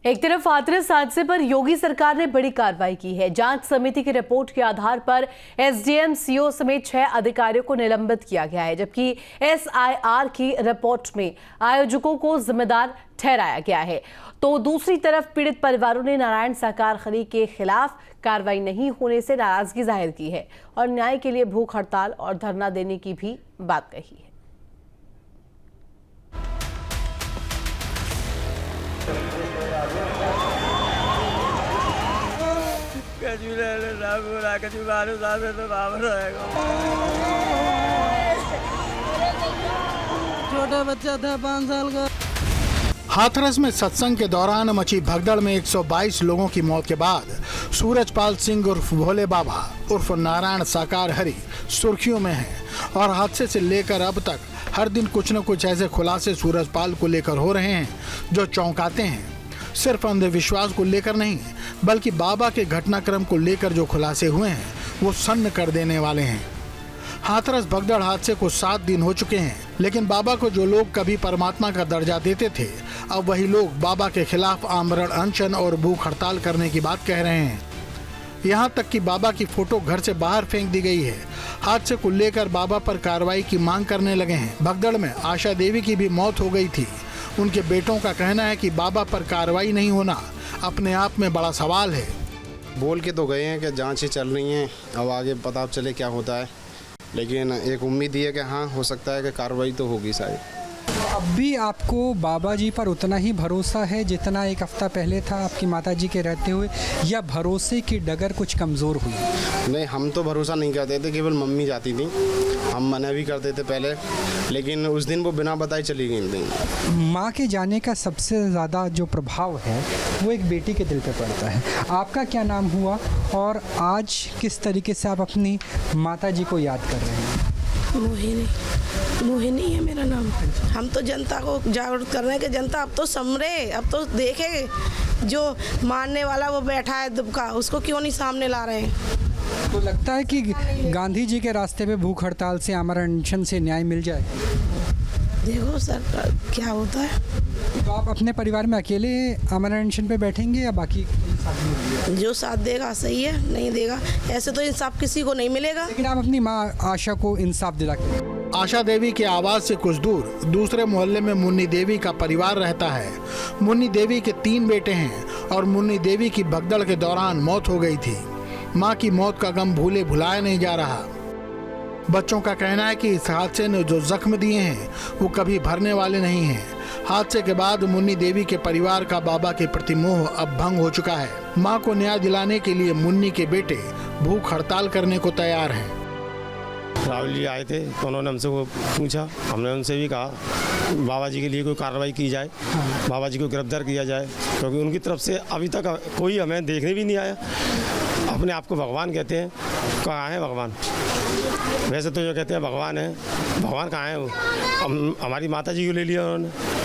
एक तरफ हाथरस हादसे पर योगी सरकार ने बड़ी कार्रवाई की है। जांच समिति की रिपोर्ट के आधार पर एसडीएम, सीओ समेत 6 अधिकारियों को निलंबित किया गया है, जबकि एसआईआर की रिपोर्ट में आयोजकों को जिम्मेदार ठहराया गया है। तो दूसरी तरफ पीड़ित परिवारों ने नारायण सहकार खली के खिलाफ कार्रवाई नहीं होने से नाराजगी जाहिर की है और न्याय के लिए भूख हड़ताल और धरना देने की भी बात कही है। छोटा बच्चा था 5 साल का। हाथरस में सत्संग के दौरान मची भगदड़ में 122 लोगों की मौत के बाद सूरजपाल सिंह उर्फ भोले बाबा उर्फ नारायण साकार हरि सुर्खियों में है और हादसे से लेकर अब तक हर दिन कुछ न कुछ ऐसे खुलासे सूरजपाल को लेकर हो रहे हैं जो चौंकाते हैं। सिर्फ अंधविश्वास को लेकर नहीं बल्कि बाबा के घटनाक्रम को लेकर जो खुलासे हुए हैं वो सन्न कर देने वाले हैं। हाथरस भगदड़ हादसे को 7 दिन हो चुके हैं, लेकिन बाबा को जो लोग कभी परमात्मा का दर्जा देते थे, अब वही लोग बाबा के खिलाफ आमरण अनशन और भूख हड़ताल करने की बात कह रहे हैं। यहाँ तक कि बाबा की फोटो घर से बाहर फेंक दी गई है। हादसे को लेकर बाबा पर कार्रवाई की मांग करने लगे हैं। भगदड़ में आशा देवी की भी मौत हो गई थी। उनके बेटों का कहना है कि बाबा पर कार्रवाई नहीं होना अपने आप में बड़ा सवाल है। बोल के तो गए हैं कि जांचें चल रही हैं, अब आगे पता चले क्या होता है, लेकिन एक उम्मीद ही है कि हाँ हो सकता है कि कार्रवाई तो होगी शायद। अब भी आपको बाबा जी पर उतना ही भरोसा है जितना एक हफ्ता पहले था आपकी माता जी के रहते हुए, या भरोसे की डगर कुछ कमज़ोर हुई? नहीं, हम तो भरोसा नहीं करते थे, केवल मम्मी जाती थी। हम मना भी करते थे पहले, लेकिन उस दिन वो बिना बताए चली गई थी। माँ के जाने का सबसे ज़्यादा जो प्रभाव है वो एक बेटी के दिल पे पड़ता है। आपका क्या नाम हुआ और आज किस तरीके से आप अपनी माता जी को याद कर रहे हैं? मोहिनी है मेरा नाम। हम तो जनता को जागरूक कर रहे हैं कि जनता अब तो समरे, अब तो देखे जो मारने वाला वो बैठा है दुबका, उसको क्यों नहीं सामने ला रहे हैं। तो लगता है कि गांधी जी के रास्ते पे भूख हड़ताल से, आमरण अनशन से न्याय मिल जाए? देखो सर क्या होता है। तो आप अपने परिवार में अकेले आमरण अनशन पे बैठेंगे या बाकी जो साथ देगा सही है, नहीं देगा ऐसे तो इंसाफ किसी को नहीं मिलेगा। लेकिन आप अपनी माँ आशा को इंसाफ दिला के। आशा देवी के आवास से कुछ दूर दूसरे मोहल्ले में मुन्नी देवी का परिवार रहता है। मुन्नी देवी के 3 बेटे हैं और मुन्नी देवी की भगदड़ के दौरान मौत हो गई थी। मां की मौत का गम भूले भुलाया नहीं जा रहा। बच्चों का कहना है कि इस हादसे ने जो जख्म दिए हैं वो कभी भरने वाले नहीं हैं। हादसे के बाद मुन्नी देवी के परिवार का बाबा के प्रति मोह अब भंग हो चुका है। मां को न्याय दिलाने के लिए मुन्नी के बेटे भूख हड़ताल करने को तैयार हैं। राहुल जी आए थे तो उन्होंने हमसे वो पूछा, हमने उनसे भी कहा बाबा जी के लिए कोई कार्रवाई की जाए, बाबा जी को गिरफ्तार किया जाए, क्योंकि उनकी तरफ से अभी तक कोई हमें देखने भी नहीं आया। अपने आप को भगवान कहते हैं, कहाँ है भगवान? वैसे तो जो कहते हैं भगवान है, भगवान कहाँ है वो? हमारी माता जी को ले लिया उन्होंने।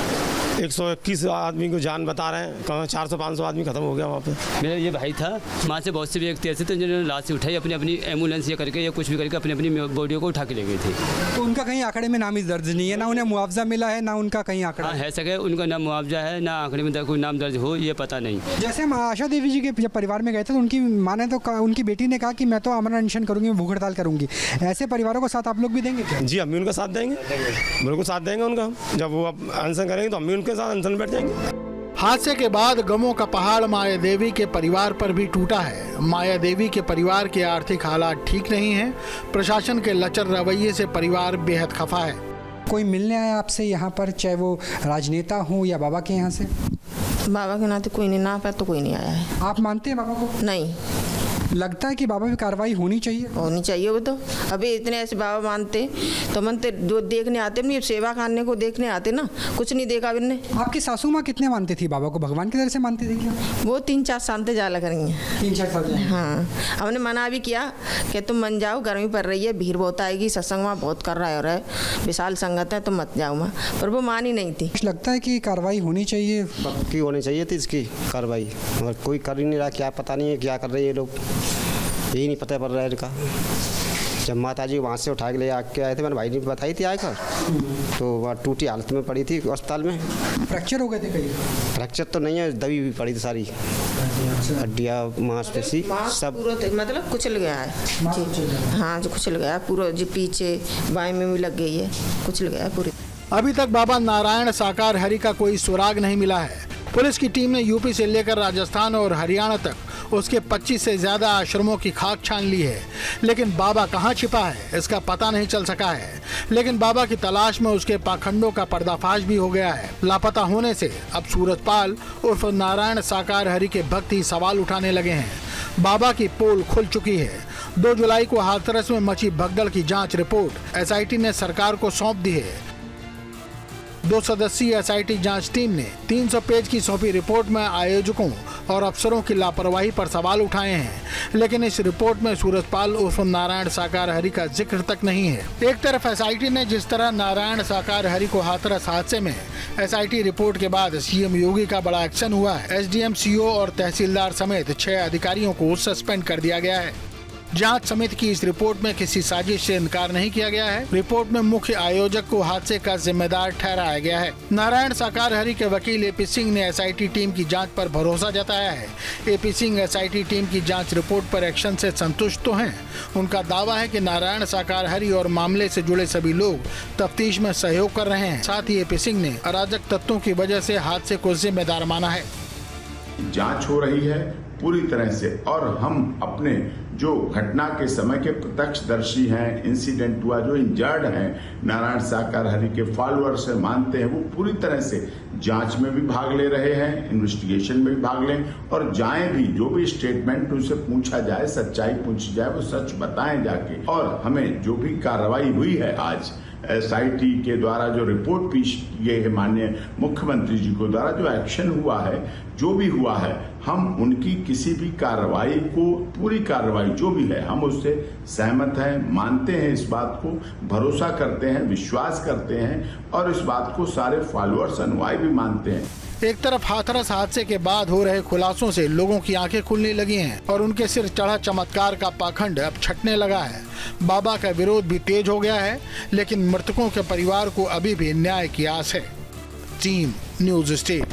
121 आदमी को जान बता रहे हैं, कहाँ 400-500 आदमी खत्म हो गया वहाँ पे। मेरा ये भाई था, वहाँ से बहुत से व्यक्ति ऐसे थे जिन्होंने लाश से उठाई, अपनी अपनी एम्बुलेंस ये करके या कुछ भी करके अपनी अपनी बॉडी को उठा के ले गई थी। तो उनका कहीं आंकड़े में नाम ही दर्ज नहीं है, ना उन्हें मुआवजा मिला है, ना उनका कहीं आंकड़ा है सके उनका ना मुआवजा है, ना आंकड़े में कोई नाम दर्ज हो, ये पता नहीं। जैसे हम आशा देवी जी के जब परिवार में गए थे तो उनकी माँ ने तो उनकी बेटी ने कहा कि मैं तो आमरण अनशन करूँगी, मैं भूख हड़ताल करूँगी। ऐसे परिवारों को साथ आप लोग भी देंगे क्या? जी, हम भी उनका साथ देंगे, बिल्कुल साथ देंगे उनका। जब वो अनशन करेंगे तो हम भी उनके साथ अनशन बैठ जाएंगे। हादसे के बाद गमों का पहाड़ माया देवी के परिवार पर भी टूटा है। माया देवी के परिवार के आर्थिक हालात ठीक नहीं हैं। प्रशासन के लचर रवैये से परिवार बेहद खफा है। कोई मिलने आया आपसे यहाँ पर, चाहे वो राजनेता हो या बाबा के यहाँ से? बाबा के नाते कोई नहीं, ना पर तो कोई नहीं आया है। आप मानते हैं बाबा को? नहीं। लगता है कि बाबा पे कार्रवाई होनी चाहिए? होनी चाहिए। वो तो अभी इतने ऐसे बाबा मानते तो मनते जो देखने आते नहीं, सेवा करने को देखने आते ना, कुछ नहीं देखा इनने। आपकी सासू माँ कितने मानती थी बाबा को? भगवान की तरह से मानती थी क्या? वो 3-4 साल से जा लग रही हैं। 3-4 साल? हाँ, हमने मना भी किया कि तुम मन जाओ, गर्मी पड़ रही है, भीड़ बहुत आएगी, सत्संग वहाँ बहुत कर रहा है और विशाल संगत है, तुम मत जाओ वहाँ, पर वो मान ही नहीं थी। लगता है कि कार्रवाई होनी चाहिए, पक्की होनी चाहिए थी इसकी कार्रवाई, मगर कोई कर ही नहीं रहा। क्या पता नहीं है क्या कर रहे हैं ये लोग, यही नहीं पता पड़ रहा है इनका। जब माता जी वहाँ से उठा के ले आके आए थे, मैंने भाई ने बताई थी आकर, तो वहाँ टूटी हालत में पड़ी थी अस्पताल में। फ्रैक्चर हो गए थे कहीं? फ्रैक्चर तो नहीं है, दबी हुई पड़ी थी सारी हड्डियाँ मांसपेशी सब, मतलब कुचल गया है जी। हाँ जो कुचल गया पूरा जी, पीछे बाएं में भी लग गई है, कुचल गया पूरी। अभी तक बाबा नारायण साकार हरि का कोई सुराग नहीं मिला है। पुलिस की टीम ने यूपी से लेकर राजस्थान और हरियाणा तक उसके 25 से ज्यादा आश्रमों की खाक छान ली है, लेकिन बाबा कहां छिपा है इसका पता नहीं चल सका है। लेकिन बाबा की तलाश में उसके पाखंडों का पर्दाफाश भी हो गया है। लापता होने से अब सूरजपाल उर्फ नारायण साकार हरि के भक्त ही सवाल उठाने लगे हैं। बाबा की पोल खुल चुकी है। 2 जुलाई को हाथरस में मची भगदड़ की जांच रिपोर्ट एसआईटी ने सरकार को सौंप दी है। 2 सदस्यीय एसआईटी जांच टीम ने 300 पेज की सौंपी रिपोर्ट में आयोजकों और अफसरों की लापरवाही पर सवाल उठाए हैं, लेकिन इस रिपोर्ट में सूरजपाल उर्फ नारायण साकार हरि का जिक्र तक नहीं है। एक तरफ एसआईटी ने जिस तरह नारायण साकार हरि को हाथरस हादसे में एसआईटी रिपोर्ट के बाद सीएम योगी का बड़ा एक्शन हुआ है। एसडीएम, सीओ और तहसीलदार समेत 6 अधिकारियों को सस्पेंड कर दिया गया है। जांच समिति की इस रिपोर्ट में किसी साजिश से इनकार नहीं किया गया है। रिपोर्ट में मुख्य आयोजक को हादसे का जिम्मेदार ठहराया गया है। नारायण साकार हरि के वकील एपी सिंह ने एसआईटी टीम की जांच पर भरोसा जताया है। एपी सिंह एसआईटी टीम की जांच रिपोर्ट पर एक्शन से संतुष्ट तो हैं। उनका दावा है कि नारायण साकार हरि और मामले से जुड़े सभी लोग तफ्तीश में सहयोग कर रहे हैं। साथ ही एपी सिंह ने अराजक तत्वों की वजह से हादसे को जिम्मेदार माना है। जांच हो रही है पूरी तरह से, और हम अपने जो घटना के समय के प्रत्यक्षदर्शी हैं, इंसिडेंट हुआ, जो इंजर्ड हैं, नारायण साकार हरि के फॉलोअर्स हैं, मानते हैं, वो पूरी तरह से जांच में भी भाग ले रहे हैं, इन्वेस्टिगेशन में भी भाग लें और जाएं भी। जो भी स्टेटमेंट उनसे पूछा जाए, सच्चाई पूछी जाए, वो सच बताएं जाके। और हमें जो भी कार्रवाई हुई है आज एसआईटी के द्वारा, जो रिपोर्ट पेश की गई है माननीय मुख्यमंत्री जी को द्वारा, जो एक्शन हुआ है, जो भी हुआ है, हम उनकी किसी भी कार्रवाई को, पूरी कार्रवाई जो भी है, हम उससे सहमत हैं, मानते हैं, इस बात को भरोसा करते हैं, विश्वास करते हैं और इस बात को सारे फॉलोअर्स, अनुयायी भी मानते हैं। एक तरफ हाथरस हादसे के बाद हो रहे खुलासों से लोगों की आंखें खुलने लगी हैं और उनके सिर चढ़ा चमत्कार का पाखंड अब छटने लगा है। बाबा का विरोध भी तेज हो गया है, लेकिन मृतकों के परिवार को अभी भी न्याय की आस है। Team news state.